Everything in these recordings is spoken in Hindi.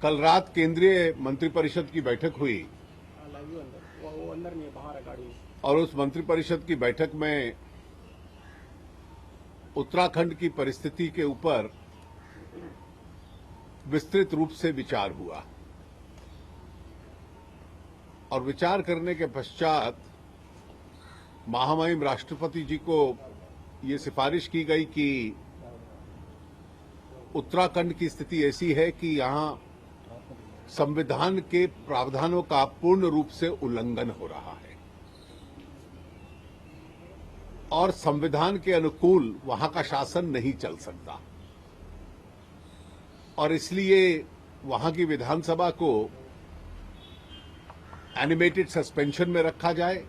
कल रात केंद्रीय मंत्रिपरिषद की बैठक हुई वो अंदर नहीं है, बाहर है गाड़ी में। और उस मंत्रिपरिषद की बैठक में उत्तराखंड की परिस्थिति के ऊपर विस्तृत रूप से विचार हुआ और विचार करने के पश्चात महामहिम राष्ट्रपति जी को ये सिफारिश की गई कि उत्तराखंड की स्थिति ऐसी है कि यहां संविधान के प्रावधानों का पूर्ण रूप से उल्लंघन हो रहा है और संविधान के अनुकूल वहां का शासन नहीं चल सकता और इसलिए वहां की विधानसभा को एनिमेटेड सस्पेंशन में रखा जाए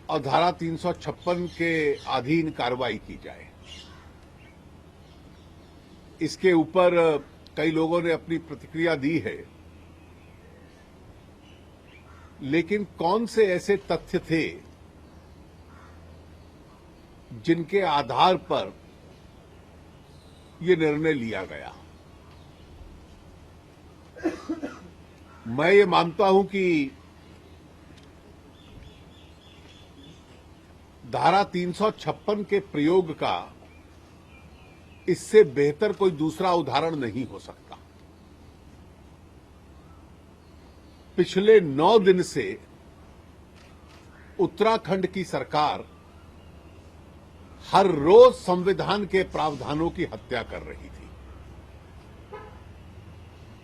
और धारा 356 के अधीन कार्रवाई की जाए। इसके ऊपर कई लोगों ने अपनी प्रतिक्रिया दी है, लेकिन कौन से ऐसे तथ्य थे जिनके आधार पर यह निर्णय लिया गया? मैं ये मानता हूं कि धारा 356 के प्रयोग का इससे बेहतर कोई दूसरा उदाहरण नहीं हो सकता। पिछले 9 दिन से उत्तराखंड की सरकार हर रोज संविधान के प्रावधानों की हत्या कर रही थी।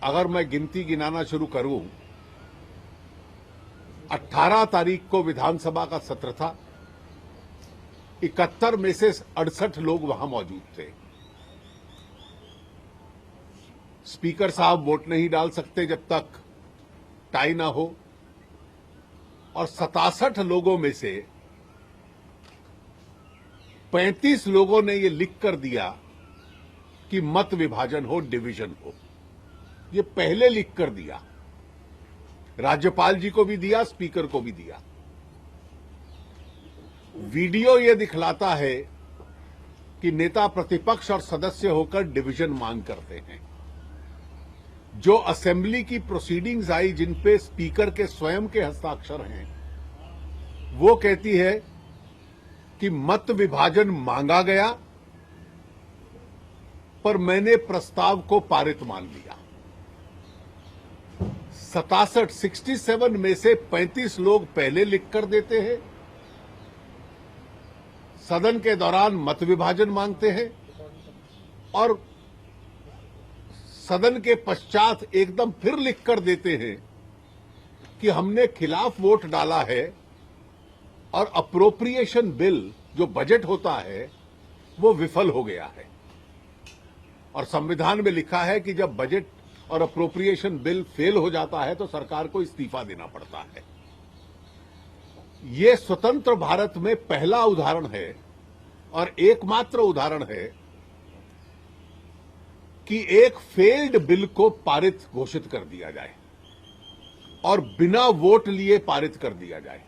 अगर मैं गिनती गिनाना शुरू करूं, 18 तारीख को विधानसभा का सत्र था। 71 में से 68 लोग वहां मौजूद थे। स्पीकर साहब वोट नहीं डाल सकते जब तक टाई ना हो और 67 लोगों में से 35 लोगों ने यह लिख कर दिया कि मत विभाजन हो, डिवीजन हो। ये पहले लिख कर दिया, राज्यपाल जी को भी दिया, स्पीकर को भी दिया। वीडियो ये दिखलाता है कि नेता प्रतिपक्ष और सदस्य होकर डिवीजन मांग करते हैं। जो असेंबली की प्रोसीडिंग्स आई जिन पे स्पीकर के स्वयं के हस्ताक्षर हैं, वो कहती है कि मत विभाजन मांगा गया पर मैंने प्रस्ताव को पारित मान लिया। 67 में से 35 लोग पहले लिख कर देते हैं, सदन के दौरान मत विभाजन मांगते हैं और सदन के पश्चात एकदम फिर लिख कर देते हैं कि हमने खिलाफ वोट डाला है और अप्रोप्रिएशन बिल जो बजट होता है वो विफल हो गया है। और संविधान में लिखा है कि जब बजट और अप्रोप्रिएशन बिल फेल हो जाता है तो सरकार को इस्तीफा देना पड़ता है। ये स्वतंत्र भारत में पहला उदाहरण है और एकमात्र उदाहरण है कि एक फेल्ड बिल को पारित घोषित कर दिया जाए और बिना वोट लिए पारित कर दिया जाए।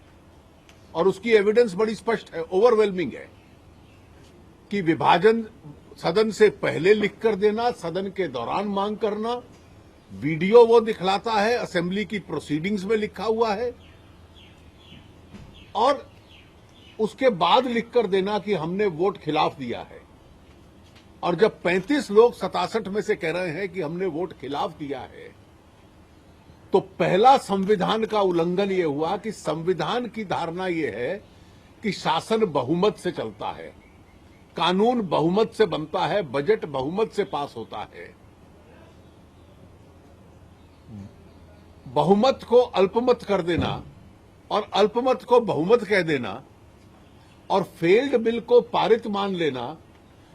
और उसकी एविडेंस बड़ी स्पष्ट है, ओवरवेलमिंग है कि विभाजन सदन से पहले लिख कर देना, सदन के दौरान मांग करना, वीडियो वो दिखलाता है, असेंबली की प्रोसीडिंग्स में लिखा हुआ है और उसके बाद लिखकर देना कि हमने वोट खिलाफ दिया है। और जब 35 लोग 67 में से कह रहे हैं कि हमने वोट खिलाफ दिया है, तो पहला संविधान का उल्लंघन यह हुआ कि संविधान की धारणा यह है कि शासन बहुमत से चलता है, कानून बहुमत से बनता है, बजट बहुमत से पास होता है। बहुमत को अल्पमत कर देना और अल्पमत को बहुमत कह देना और फेल्ड बिल को पारित मान लेना,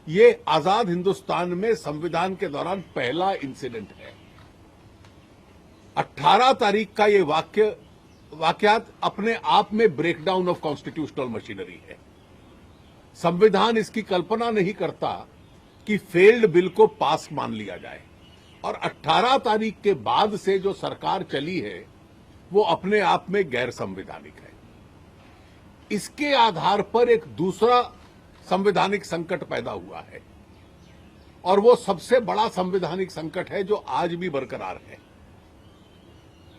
ये आजाद हिंदुस्तान में संविधान के दौरान पहला इंसिडेंट है। 18 तारीख का ये वाकयात अपने आप में ब्रेकडाउन ऑफ कॉन्स्टिट्यूशनल मशीनरी है। संविधान इसकी कल्पना नहीं करता कि फेल्ड बिल को पास मान लिया जाए और 18 तारीख के बाद से जो सरकार चली है वो अपने आप में गैर संवैधानिक है। इसके आधार पर एक दूसरा संवैधानिक संकट पैदा हुआ है और वो सबसे बड़ा संवैधानिक संकट है जो आज भी बरकरार है।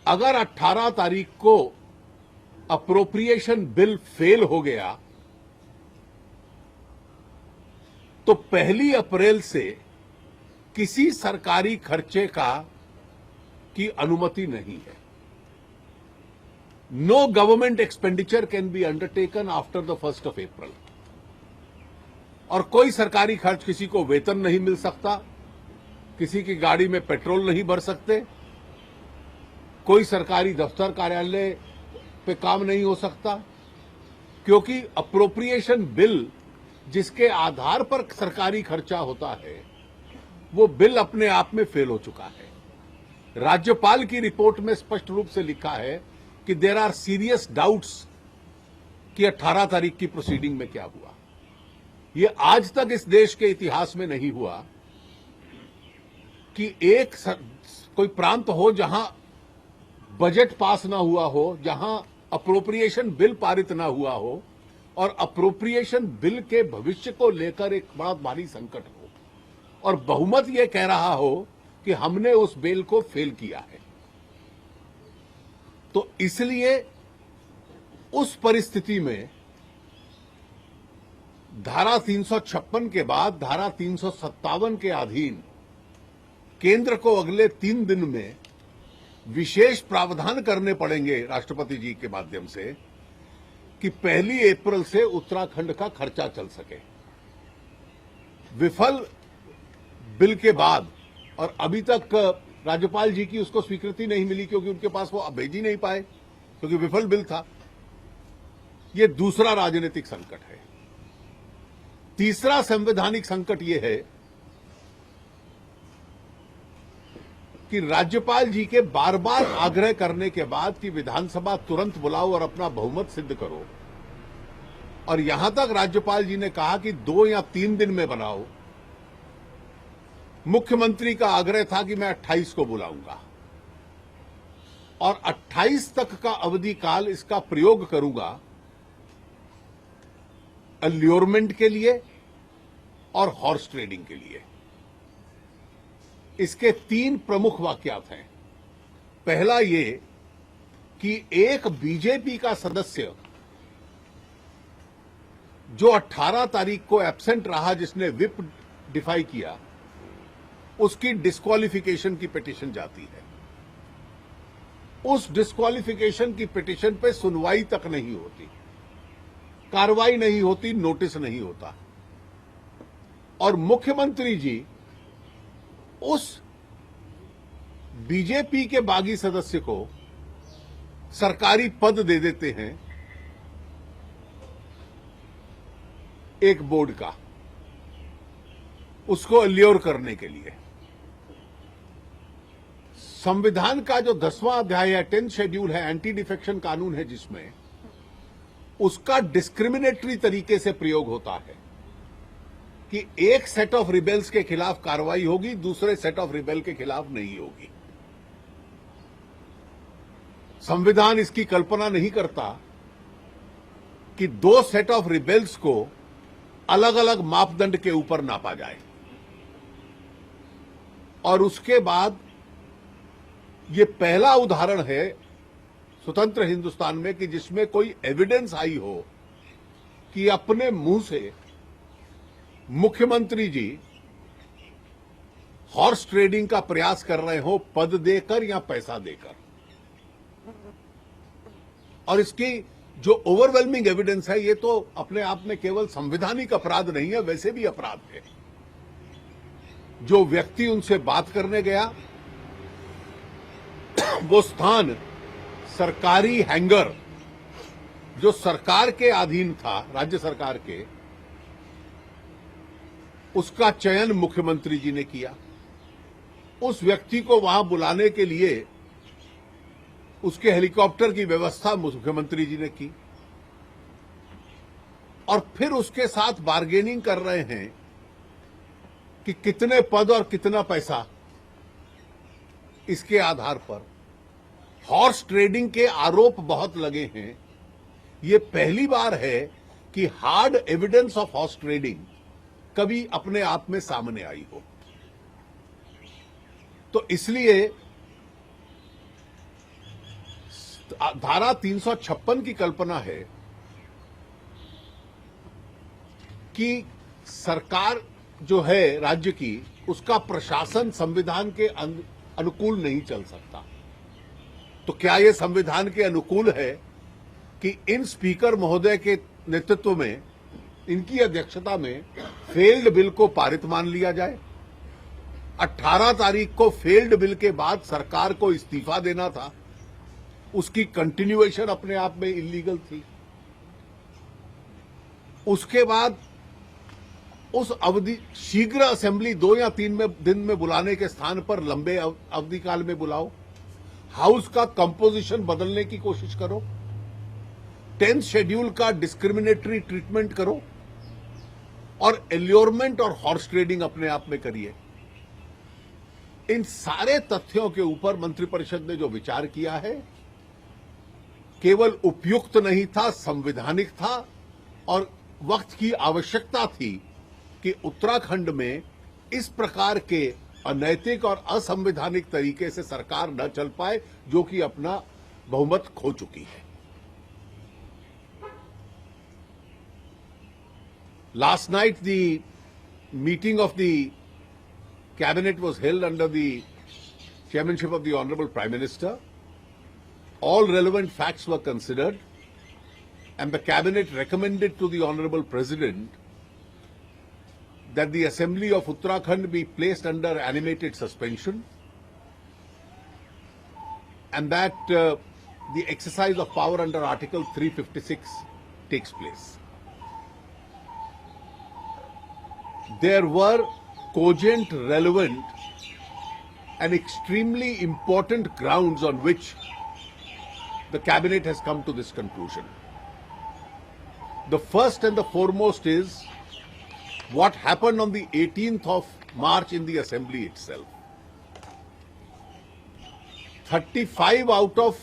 अगर 18 तारीख को अप्रोप्रिएशन बिल फेल हो गया तो 1 अप्रैल से किसी सरकारी खर्चे की अनुमति नहीं है। No government expenditure can be undertaken after the 1 April. और कोई सरकारी खर्च, किसी को वेतन नहीं मिल सकता, किसी की गाड़ी में पेट्रोल नहीं भर सकते, कोई सरकारी दफ्तर कार्यालय पे काम नहीं हो सकता, क्योंकि अप्रोप्रिएशन बिल जिसके आधार पर सरकारी खर्चा होता है वो बिल अपने आप में फेल हो चुका है। राज्यपाल की रिपोर्ट में स्पष्ट रूप से लिखा है कि देयर आर सीरियस डाउट्स कि 18 तारीख की प्रोसीडिंग में क्या हुआ। ये आज तक इस देश के इतिहास में नहीं हुआ कि कोई प्रांत हो जहां बजट पास ना हुआ हो, जहां अप्रोप्रिएशन बिल पारित ना हुआ हो और अप्रोप्रिएशन बिल के भविष्य को लेकर एक बड़ा भारी संकट हो और बहुमत यह कह रहा हो कि हमने उस बिल को फेल किया है। तो इसलिए उस परिस्थिति में धारा 356 के बाद धारा 357 के अधीन केंद्र को अगले 3 दिन में विशेष प्रावधान करने पड़ेंगे राष्ट्रपति जी के माध्यम से कि 1 अप्रैल से उत्तराखंड का खर्चा चल सके। विफल बिल के बाद, और अभी तक राज्यपाल जी की उसको स्वीकृति नहीं मिली क्योंकि उनके पास वो भेज ही नहीं पाए क्योंकि विफल बिल था। ये दूसरा राजनीतिक संकट है। तीसरा संवैधानिक संकट ये है कि राज्यपाल जी के बार बार आग्रह करने के बाद कि विधानसभा तुरंत बुलाओ और अपना बहुमत सिद्ध करो, और यहां तक राज्यपाल जी ने कहा कि 2 या 3 दिन में बनाओ। मुख्यमंत्री का आग्रह था कि मैं 28 को बुलाऊंगा और 28 तक का अवधि काल इसका प्रयोग करूंगा अल्योरमेंट के लिए और हॉर्स ट्रेडिंग के लिए। इसके 3 प्रमुख वाक्यात हैं। पहला ये कि एक बीजेपी का सदस्य जो 18 तारीख को एब्सेंट रहा, जिसने विप डिफाई किया, उसकी डिस्क्वालिफिकेशन की पिटीशन जाती है। उस डिस्क्वालिफिकेशन की पिटीशन पे सुनवाई तक नहीं होती, कार्रवाई नहीं होती, नोटिस नहीं होता, और मुख्यमंत्री जी उस बीजेपी के बागी सदस्य को सरकारी पद दे देते हैं एक बोर्ड का, उसको अल्योर करने के लिए। संविधान का जो 10वां अध्याय है, 10th शेड्यूल है, एंटी डिफेक्शन कानून है, जिसमें उसका डिस्क्रिमिनेटरी तरीके से प्रयोग होता है कि एक सेट ऑफ रिबेल्स के खिलाफ कार्रवाई होगी, दूसरे सेट ऑफ रिबेल के खिलाफ नहीं होगी। संविधान इसकी कल्पना नहीं करता कि 2 सेट ऑफ रिबेल्स को अलग अलग मापदंड के ऊपर नापा जाए और उसके बाद ये पहला उदाहरण है स्वतंत्र हिंदुस्तान में कि जिसमें कोई एविडेंस आई हो कि अपने मुंह से मुख्यमंत्री जी हॉर्स ट्रेडिंग का प्रयास कर रहे हो, पद देकर या पैसा देकर। और इसकी जो ओवरवेलमिंग एविडेंस है, ये तो अपने आप में केवल संवैधानिक अपराध नहीं है, वैसे भी अपराध है। जो व्यक्ति उनसे बात करने गया, वो स्थान सरकारी हैंगर जो सरकार के अधीन था, राज्य सरकार के, उसका चयन मुख्यमंत्री जी ने किया। उस व्यक्ति को वहां बुलाने के लिए उसके हेलीकॉप्टर की व्यवस्था मुख्यमंत्री जी ने की और फिर उसके साथ बार्गेनिंग कर रहे हैं कि कितने पद और कितना पैसा। इसके आधार पर हॉर्स ट्रेडिंग के आरोप बहुत लगे हैं। ये पहली बार है कि hard evidence of horse trading कभी अपने आप में सामने आई हो। तो इसलिए धारा 356 की कल्पना है कि सरकार जो है राज्य की, उसका प्रशासन संविधान के अनुकूल नहीं चल सकता। तो क्या यह संविधान के अनुकूल है कि इन स्पीकर महोदय के नेतृत्व में, इनकी अध्यक्षता में फेल्ड बिल को पारित मान लिया जाए? 18 तारीख को फेल्ड बिल के बाद सरकार को इस्तीफा देना था, उसकी कंटिन्यूएशन अपने आप में इलीगल थी। उसके बाद उस अवधि शीघ्र असेंबली 2 या 3 दिन में बुलाने के स्थान पर लंबे अवधि काल में बुलाओ, हाउस का कंपोजिशन बदलने की कोशिश करो, 10th शेड्यूल का डिस्क्रिमिनेटरी ट्रीटमेंट करो और एल्योरमेंट और हॉर्स ट्रेडिंग अपने आप में करिए। इन सारे तथ्यों के ऊपर मंत्रिपरिषद ने जो विचार किया है, केवल उपयुक्त नहीं था, संवैधानिक था और वक्त की आवश्यकता थी कि उत्तराखंड में इस प्रकार के अनैतिक और असंवैधानिक तरीके से सरकार न चल पाए, जो कि अपना बहुमत खो चुकी है। Last night, the meeting of the cabinet was held under the chairmanship of the Honorable Prime Minister. All relevant facts were considered, and the cabinet recommended to the Honorable President that the Assembly of Uttarakhand be placed under animated suspension, and that the exercise of power under Article 356 takes place. There were cogent, relevant and extremely important grounds on which the cabinet has come to this conclusion. The first and the foremost is what happened on the 18th of March in the assembly itself. 35 out of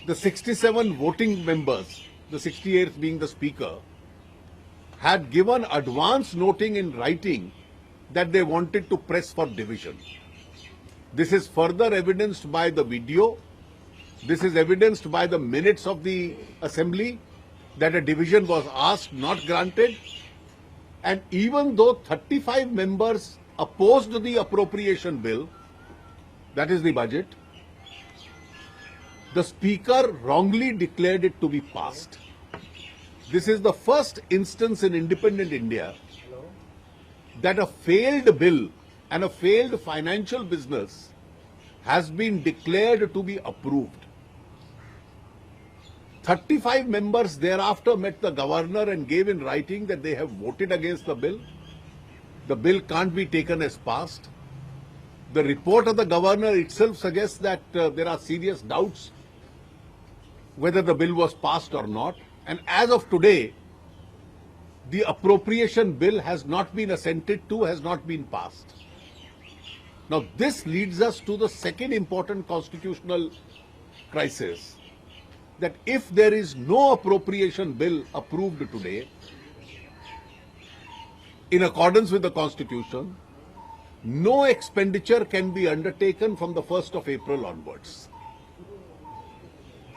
the 67 voting members, the 68th being the speaker, had given advance noting in writing that they wanted to press for division. This is further evidenced by the video. This is evidenced by the minutes of the assembly that a division was asked, not granted. And even though 35 members opposed the appropriation bill, that is the budget, the speaker wrongly declared it to be passed. This is the first instance in independent India that a failed bill and a failed financial business has been declared to be approved. 35 members thereafter met the governor and gave in writing that they have voted against the bill. The bill can't be taken as passed. The report of the governor itself suggests that there are serious doubts whether the bill was passed or not. And as of today, the appropriation bill has not been assented to, has not been passed. Now, this leads us to the second important constitutional crisis, that if there is no appropriation bill approved today, in accordance with the Constitution, no expenditure can be undertaken from the 1st of April onwards.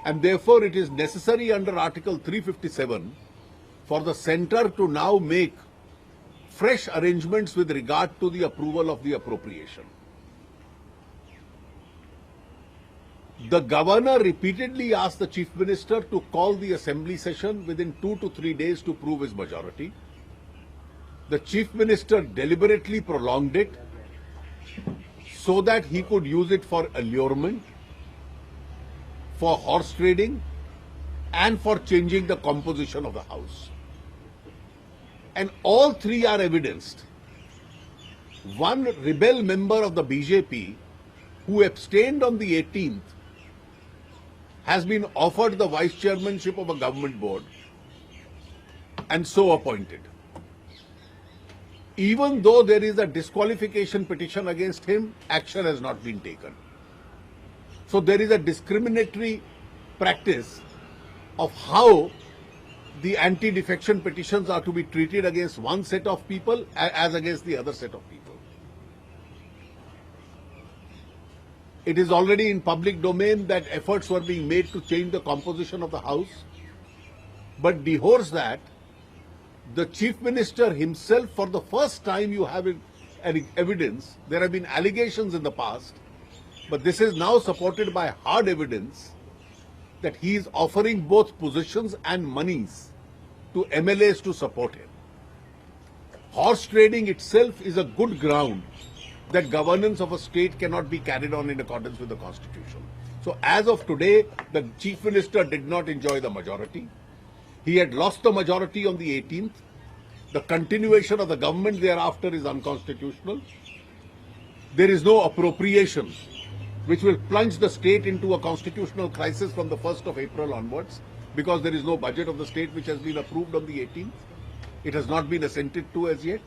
And therefore, it is necessary under Article 357 for the centre to now make fresh arrangements with regard to the approval of the appropriation. The governor repeatedly asked the chief minister to call the assembly session within 2 to 3 days to prove his majority. The chief minister deliberately prolonged it so that he could use it for allurement, for horse trading, and for changing the composition of the house. And all three are evidenced. One rebel member of the BJP who abstained on the 18th has been offered the vice chairmanship of a government board and so appointed. Even though there is a disqualification petition against him, action has not been taken. So there is a discriminatory practice of how the anti-defection petitions are to be treated against one set of people as against the other set of people. It is already in public domain that efforts were being made to change the composition of the House. But beholds that, the Chief Minister himself, for the first time you have evidence, there have been allegations in the past, but this is now supported by hard evidence that he is offering both positions and monies to MLAs to support him. Horse trading itself is a good ground that governance of a state cannot be carried on in accordance with the Constitution. So as of today, the Chief Minister did not enjoy the majority. He had lost the majority on the 18th. The continuation of the government thereafter is unconstitutional. There is no appropriation, which will plunge the state into a constitutional crisis from the 1st of April onwards, because there is no budget of the state which has been approved on the 18th. It has not been assented to as yet,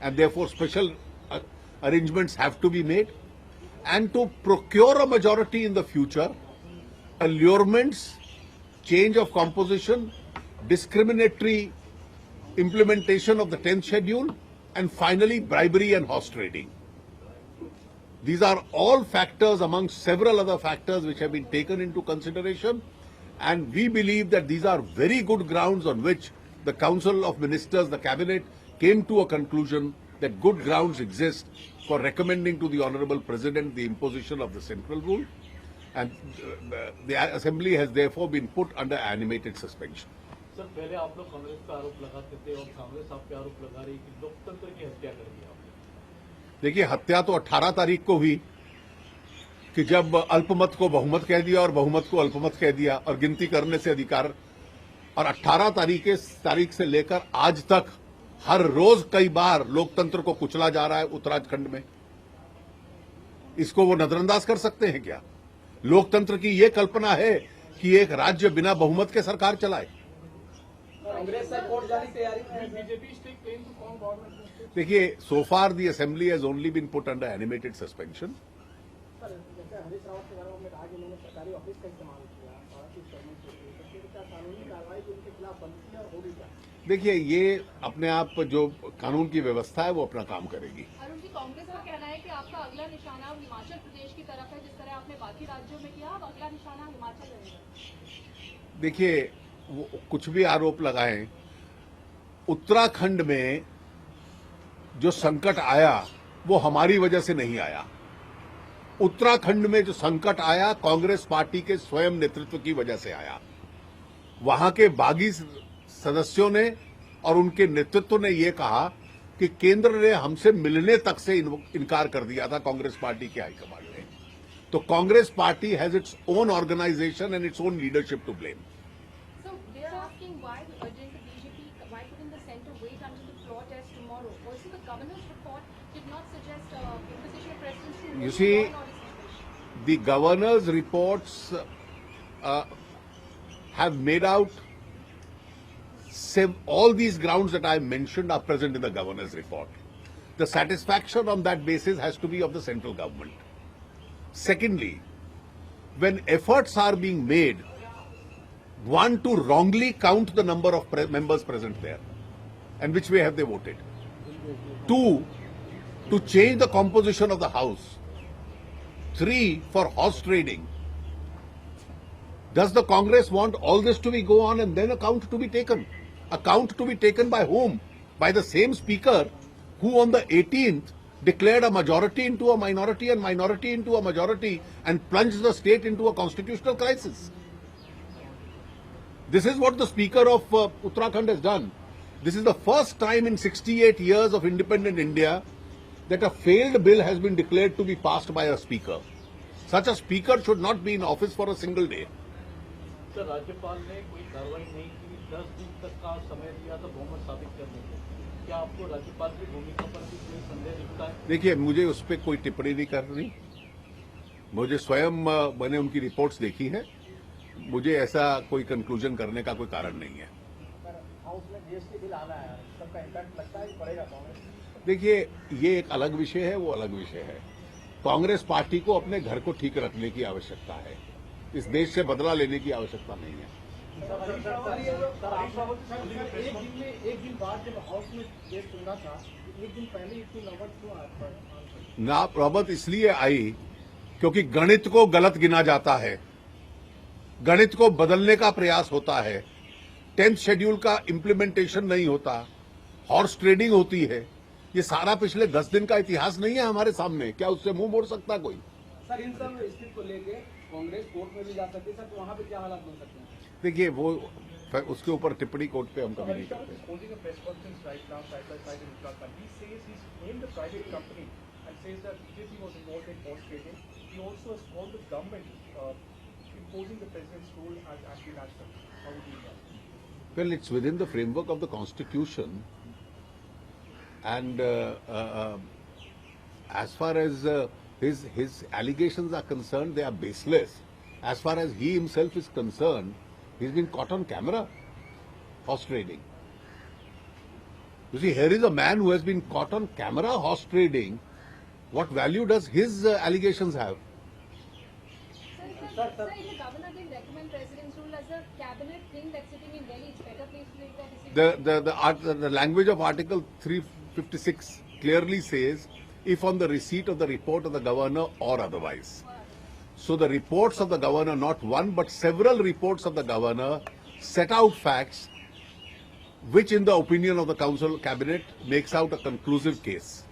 and therefore special arrangements have to be made. And to procure a majority in the future, allurements, change of composition, discriminatory implementation of the 10th schedule, and finally bribery and horse trading. These are all factors among several other factors which have been taken into consideration, and we believe that these are very good grounds on which the Council of Ministers, the Cabinet, came to a conclusion that good grounds exist for recommending to the Honourable President the imposition of the central rule, and the Assembly has therefore been put under animated suspension. Sir, पहले आप लोग कांग्रेस का आरोप लगाते थे और कांग्रेस आप पे आरोप लगा रही है कि लोकतंत्र की हत्या कर दी आपने। देखिए, हत्या तो 18 तारीख को हुई कि जब अल्पमत को बहुमत कह दिया और बहुमत को अल्पमत कह दिया और गिनती करने से अधिकार, और 18 तारीख से लेकर आज तक हर रोज कई बार लोकतंत्र को कुचला जा रहा है उत्तराखंड में। इसको वो नजरअंदाज कर सकते हैं क्या? लोकतंत्र की ये कल्पना है कि एक राज्य बिना बहुमत के सरकार चलाए? देखिए, so far the assembly has only been put under animated suspension. देखिए, ये अपने आप जो कानून की व्यवस्था है वो अपना काम करेगी। अरुण जी, कांग्रेस का कहना है कि आपका अगला निशाना हिमाचल प्रदेश की तरफ है, जिस तरह आपने बाकी राज्यों में किया, अब अगला निशाना हिमाचल रहेगा। देखिए, वो कुछ भी आरोप लगाएं, उत्तराखंड में जो संकट आया वो हमारी वजह से नहीं आया। उत्तराखंड में जो संकट आया कांग्रेस पार्टी के स्वयं नेतृत्व की वजह से आया। वहां के बागी सदस्यों ने और उनके नेतृत्व ने यह कहा कि केंद्र ने हमसे मिलने तक से इनकार कर दिया था, कांग्रेस पार्टी के हाईकमान ने। तो Congress party has its own organisation and its own leadership to blame. So they are asking why didn't the BJP, why couldn't the centre wait until the floor test tomorrow? Also, the governor's report did not suggest imposition of precedence to You see, law and order. the governor's reports have made out all these grounds that I mentioned are present in the governor's report. The satisfaction on that basis has to be of the central government. Secondly, when efforts are being made, one, to wrongly count the number of members present there, and which way have they voted? Two, to change the composition of the House. Three, for horse trading. Does the Congress want all this to be go on and then a count to be taken? A count to be taken by whom? By the same speaker who on the 18th declared a majority into a minority and minority into a majority and plunged the state into a constitutional crisis. This is what the speaker of Uttarakhand has done. This is the first time in 68 years of independent India that a failed bill has been declared to be passed by a speaker. Such a speaker should not be in office for a single day. Sir, राज्यपाल ने कोई कार्रवाई नहीं की, 10 दिन तक का समय दिया था बहुमत साबित करने को। क्या आपको राज्यपाल की भूमिका पर भी कोई संदेह दिखता है? देखिए, मुझे उस पर कोई टिप्पणी नहीं करनी। मुझे स्वयं मैंने उनकी रिपोर्ट्स देखी हैं। मुझे ऐसा कोई कंक्लूजन करने का कोई कारण नहीं है। हाउस में जीएसटी बिल आना है, सबका इम्पैक्ट लगता है पड़ेगा कांग्रेस? देखिए, ये एक अलग विषय है, वो अलग विषय है। कांग्रेस पार्टी को अपने घर को ठीक रखने की आवश्यकता है। इस देश से बदला लेने की आवश्यकता नहीं है। एक दिन बाद जब हाउस में केस चल रहा था, एक दिन पहले इतनी नौबत क्यों आया? ना नौबत इसलिए आई क्योंकि गणित को गलत गिना जाता है, गणित को बदलने का प्रयास होता है, 10th शेड्यूल का इंप्लीमेंटेशन नहीं होता, हॉर्स ट्रेडिंग होती है। ये सारा पिछले 10 दिन का इतिहास नहीं है हमारे सामने, क्या उससे मुंह मोड़ सकता कोई? सर, इन सब स्थिति को लेके कांग्रेस कोर्ट में भी जा सकती है सर, तो वहाँ पे क्या हालात बन सकते हैं? देखिए, वो उसके ऊपर टिप्पणी कोर्ट पे हम कभी नहीं करते। Holding a press conference right now, side by side in Uttarakhand. He says he's named a private company and says that BJP was involved in horse trading. He also has called the government imposing the president's rule as anti-national. How would you react? Well, it's within the framework of the Constitution, and as far as his allegations are concerned, they are baseless. As far as he himself is concerned, he's been caught on camera, horse trading. You see, here is a man who has been caught on camera horse trading. What value does his allegations have? Sir, if the governor didn't recommend president's rule as a cabinet thing that's sitting in Delhi, it's better place to take that decision. The language of Article 356 clearly says, if on the receipt of the report of the governor or otherwise. So the reports of the governor, not one but several reports of the governor, set out facts which in the opinion of the council cabinet makes out a conclusive case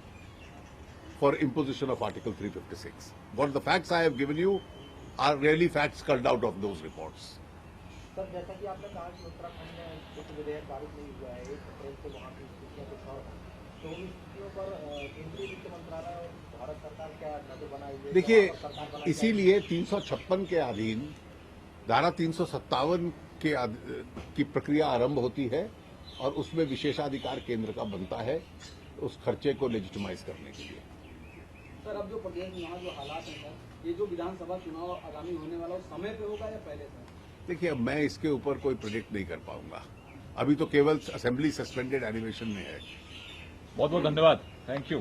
for imposition of Article 356. What the facts I have given you are really facts culled out of those reports. Sir, जैसा कि आपने कहा कि उत्तराखंड में एक विधेयक पारित नहीं हुआ है, 1 अप्रैल से वहाँ की स्थितियाँ कुछ और हैं, तो उन स्थितियों पर केंद्रीय वित्त मंत्रालय और भारत सरकार क्या नजर बनाई हुई है? देखिए, इसीलिए 356 के अधीन धारा 357 की प्रक्रिया आरंभ होती है और उसमें विशेषाधिकार केंद्र का बनता है उस खर्चे को लेजिटिमाइज करने के लिए। सर, अब जो प्रदेश में यहाँ जो हालात हैं सर, ये जो विधानसभा चुनाव आगामी होने वाला है, समय पे होगा या पहले से? देखिए, अब मैं इसके ऊपर कोई प्रेडिक्ट नहीं कर पाऊंगा, अभी तो केवल असेंबली सस्पेंडेड एनिमेशन में है। बहुत बहुत धन्यवाद, थैंक यू।